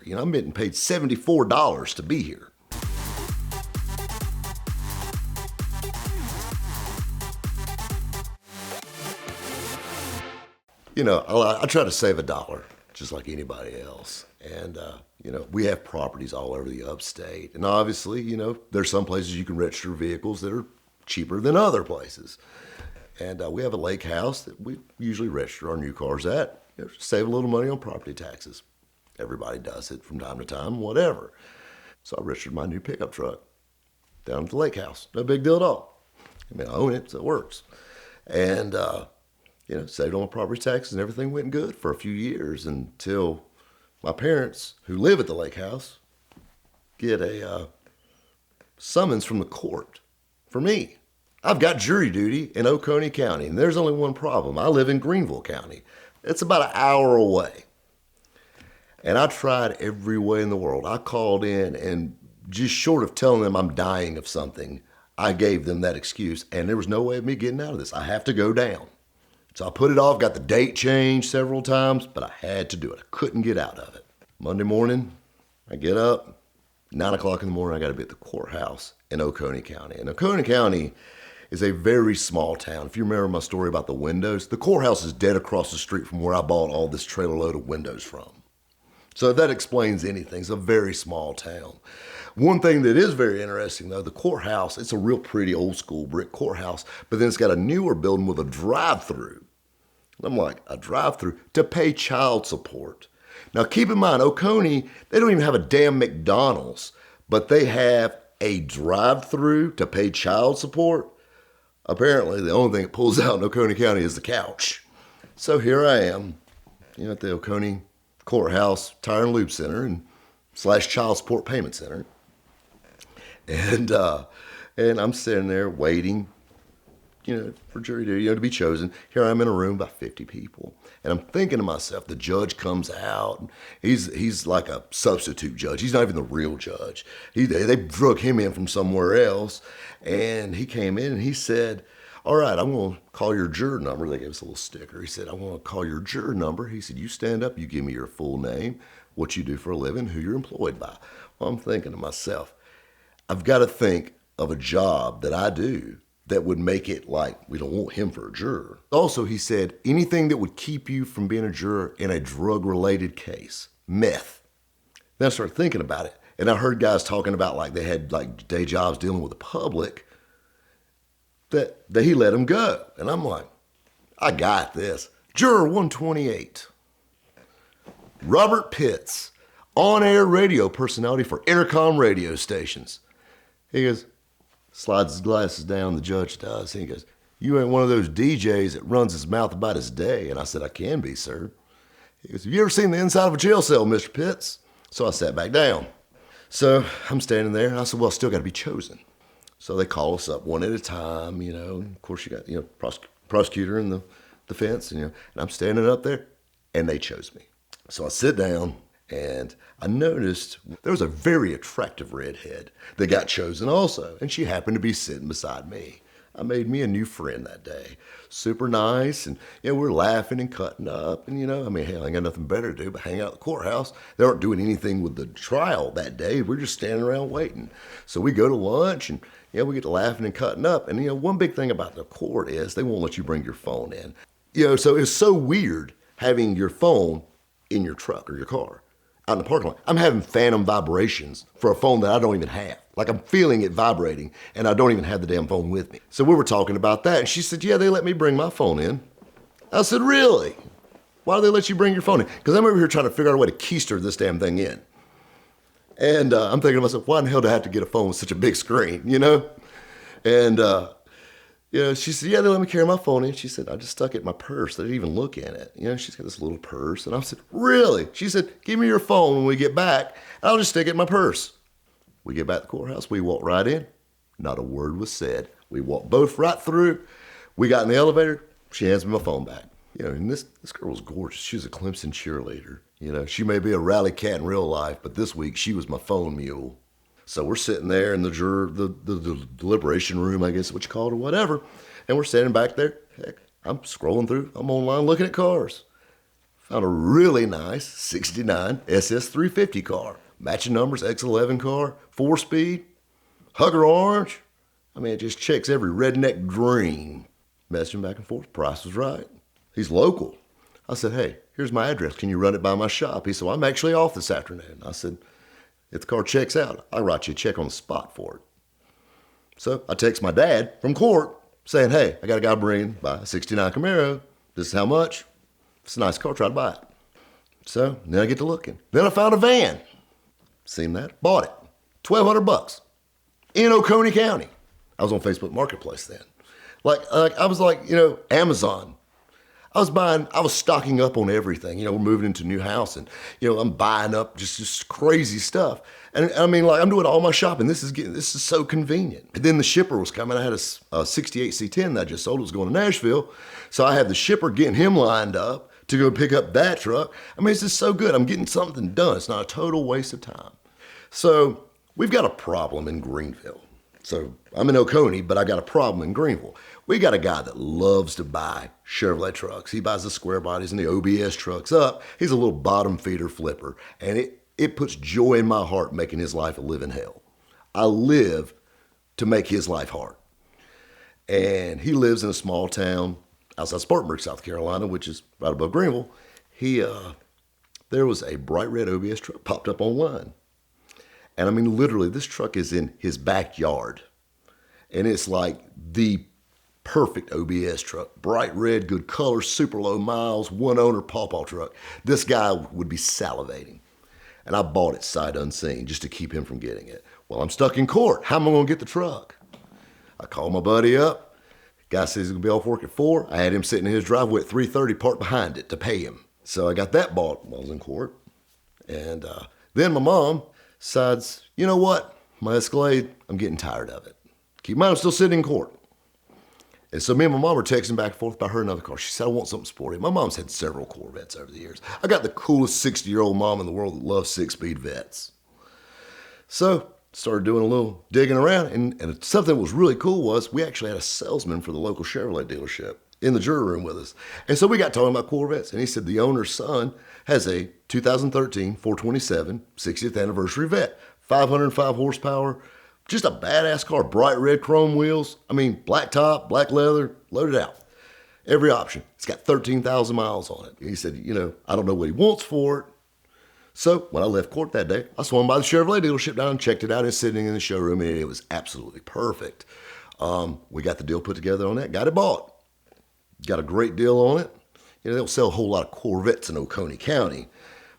here. You know, I'm getting paid $74 to be here. You know, I try to save $1, just like anybody else. And, you know, we have properties all over the upstate. And obviously, you know, there's some places you can register vehicles that are cheaper than other places. And we have a lake house that we usually register our new cars at. You know, save a little money on property taxes. Everybody does it from time to time, whatever. So I registered my new pickup truck down at the lake house. No big deal at all. I mean, I own it, so it works. And, you know, saved on my property taxes and everything went good for a few years until my parents, who live at the lake house, get a summons from the court for me. I've got jury duty in Oconee County, and there's only one problem. I live in Greenville County. It's about an hour away. And I tried every way in the world. I called in and just short of telling them I'm dying of something, I gave them that excuse, and there was no way of me getting out of this. I have to go down. So I put it off, got the date changed several times, but I had to do it. I couldn't get out of it. Monday morning, I get up, 9 o'clock in the morning, I gotta be at the courthouse in Oconee County. And Oconee County is a very small town. If you remember my story about the windows, the courthouse is dead across the street from where I bought all this trailer load of windows from. So if that explains anything, it's a very small town. One thing that is very interesting though, the courthouse, it's a real pretty old school brick courthouse, but then it's got a newer building with a drive-through. And I'm like, a drive-through to pay child support. Now keep in mind, Oconee, they don't even have a damn McDonald's, but they have a drive-through to pay child support. Apparently, the only thing it pulls out in Oconee County is the couch. So here I am, you know, at the Oconee Courthouse Tire and Lube Center and / Child Support Payment Center. And I'm sitting there waiting, you know, for jury duty, you know, to be chosen. Here I am in a room, about 50 people. And I'm thinking to myself, the judge comes out. He's like a substitute judge. He's not even the real judge. They drug him in from somewhere else. And he came in and he said, all right, I'm going to call your juror number. They gave us a little sticker. He said, I want to call your juror number. He said, you stand up, you give me your full name, what you do for a living, who you're employed by. Well, I'm thinking to myself, I've got to think of a job that I do that would make it like we don't want him for a juror. Also, he said, anything that would keep you from being a juror in a drug-related case, meth. Then I started thinking about it, and I heard guys talking about like they had like day jobs dealing with the public, that he let them go. And I'm like, I got this. Juror 128, Robert Pitts, on-air radio personality for Intercom radio stations. He goes, slides his glasses down, the judge does. He goes, you ain't one of those DJs that runs his mouth about his day. And I said, I can be, sir. He goes, have you ever seen the inside of a jail cell, Mr. Pitts? So I sat back down. So I'm standing there, and I said, well, I still got to be chosen. So they call us up one at a time, you know. And of course, you got, you know, prosecutor and the defense, and, you know, and I'm standing up there, and they chose me. So I sit down, and I noticed there was a very attractive redhead that got chosen also, and she happened to be sitting beside me. I made me a new friend that day. Super nice, and you know, we're laughing and cutting up, and you know, I mean, hell, I ain't got nothing better to do but hang out at the courthouse. They aren't doing anything with the trial that day. We're just standing around waiting. So we go to lunch, and you know, we get to laughing and cutting up. And you know, one big thing about the court is they won't let you bring your phone in. You know, so it's so weird having your phone in your truck or your car out in the parking lot. I'm having phantom vibrations for a phone that I don't even have. Like I'm feeling it vibrating and I don't even have the damn phone with me. So we were talking about that and she said, yeah, they let me bring my phone in. I said, really? Why do they let you bring your phone in? Because I'm over here trying to figure out a way to keister this damn thing in. And I'm thinking to myself, why in the hell do I have to get a phone with such a big screen, you know? And, you know, she said, yeah, they let me carry my phone in. She said, I just stuck it in my purse. They didn't even look in it. You know, she's got this little purse. And I said, really? She said, give me your phone when we get back. I'll just stick it in my purse. We get back to the courthouse. We walked right in. Not a word was said. We walked both right through. We got in the elevator. She hands me my phone back. You know, and this girl was gorgeous. She was a Clemson cheerleader. You know, she may be a rally cat in real life, but this week she was my phone mule. So we're sitting there in the deliberation room, I guess what you call it or whatever. And we're standing back there. Heck, I'm scrolling through. I'm online looking at cars. Found a really nice 69 SS350 car. Matching numbers, X11 car, 4-speed, hugger orange. I mean, it just checks every redneck dream. Messaging back and forth, price was right. He's local. I said, hey, here's my address. Can you run it by my shop? He said, well, I'm actually off this afternoon. I said, if the car checks out, I'll write you a check on the spot for it. So I text my dad from court saying, hey, I got a guy bringing by a 69 Camaro. This is how much. It's a nice car, try to buy it. So then I get to looking. Then I found a van. Seen that, bought it. $1,200 in Oconee County. I was on Facebook Marketplace then. I was like, Amazon. I was stocking up on everything. We're moving into a new house and, I'm buying up just crazy stuff. And I mean, I'm doing all my shopping. This is so convenient. And then the shipper was coming. I had a 68 C10 that I just sold. It was going to Nashville. So I had the shipper getting him lined up to go pick up that truck. I mean, it's just so good. I'm getting something done. It's not a total waste of time. So we've got a problem in Greenville. So I'm in Oconee, but I got a problem in Greenville. We got a guy that loves to buy Chevrolet trucks. He buys the square bodies and the OBS trucks up. He's a little bottom feeder flipper, and it puts joy in my heart making his life a living hell. I live to make his life hard. And he lives in a small town outside Spartanburg, South Carolina, which is right above Greenville. There was a bright red OBS truck popped up online. And I mean, literally, this truck is in his backyard. And it's like the perfect OBS truck. Bright red, good color, super low miles, one owner pawpaw truck. This guy would be salivating. And I bought it sight unseen just to keep him from getting it. Well, I'm stuck in court. How am I going to get the truck? I called my buddy up. Guy says he's going to be off work at 4. I had him sitting in his driveway at 3:30 parked behind it to pay him. So I got that bought while I was in court. And then my mom decides, you know what? My Escalade, I'm getting tired of it. Keep in mind, I'm still sitting in court. And so me and my mom were texting back and forth about her another car. She said, I want something sporty. My mom's had several Corvettes over the years. I got the coolest 60-year-old mom in the world that loves 6-speed vets. So started doing a little digging around. And something that was really cool was we actually had a salesman for the local Chevrolet dealership in the jury room with us. And so we got talking about Corvettes. And he said the owner's son has a 2013 427 60th anniversary vet, 505 horsepower, just a badass car, bright red chrome wheels. I mean, black top, black leather, loaded out. Every option. It's got 13,000 miles on it. He said, I don't know what he wants for it. So when I left court that day, I swung by the Chevrolet dealership down and checked it out. It's sitting in the showroom and it was absolutely perfect. We got the deal put together on that, got it bought. Got a great deal on it. They don't sell a whole lot of Corvettes in Oconee County.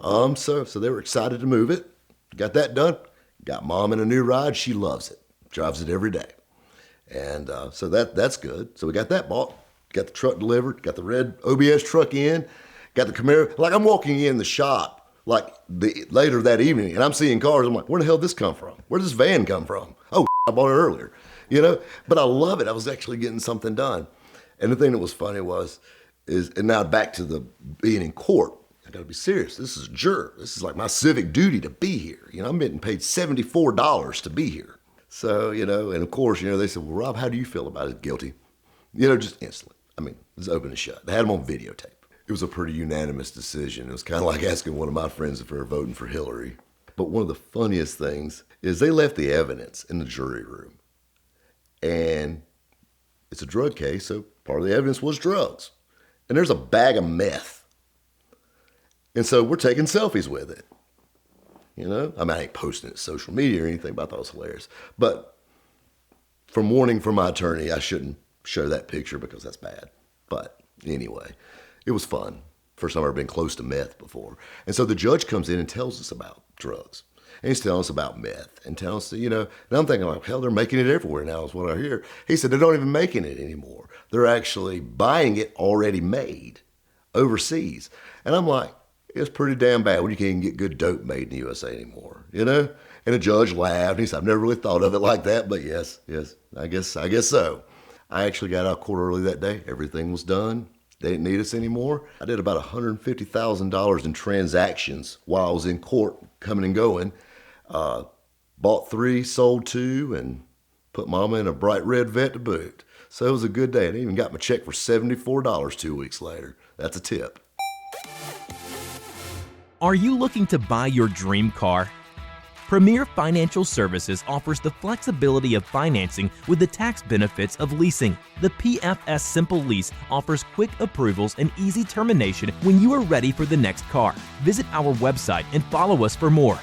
So they were excited to move it. Got that done. Got mom in a new ride. She loves it. Drives it every day. And so that's good. So we got that bought. Got the truck delivered. Got the red OBS truck in. Got the Camaro. Like I'm walking in the shop later that evening and I'm seeing cars. I'm like, where the hell did this come from? Where did this van come from? Oh, I bought it earlier. But I love it. I was actually getting something done. And the thing that was funny and now back to the being in court. I got to be serious. This is a juror. This is like my civic duty to be here. I'm getting paid $74 to be here. So, and of course, they said, well, Rob, how do you feel about it? Guilty. Just instantly. I mean, it's open and shut. They had him on videotape. It was a pretty unanimous decision. It was kind of like asking one of my friends if they were voting for Hillary. But one of the funniest things is they left the evidence in the jury room. And it's a drug case, so part of the evidence was drugs. And there's a bag of meth. And so we're taking selfies with it. I ain't posting it to social media or anything, but I thought it was hilarious. But from warning from my attorney, I shouldn't show that picture because that's bad. But anyway, it was fun. First time I've ever been close to meth before. And so the judge comes in and tells us about drugs. And he's telling us about meth and telling us, and I'm thinking like, hell, they're making it everywhere now is what I hear. He said, they're not even making it anymore. They're actually buying it already made overseas. And I'm like, it's pretty damn bad when you can't even get good dope made in the USA anymore, And the judge laughed. And he said, I've never really thought of it like that, but yes, I guess so. I actually got out of court early that day. Everything was done. They didn't need us anymore. I did about $150,000 in transactions while I was in court, coming and going. Bought 3, sold 2, and put mama in a bright red vet to boot. So it was a good day. And I even got my check for $74 2 weeks later. That's a tip. Are you looking to buy your dream car? Premier Financial Services offers the flexibility of financing with the tax benefits of leasing. The PFS Simple Lease offers quick approvals and easy termination when you are ready for the next car. Visit our website and follow us for more.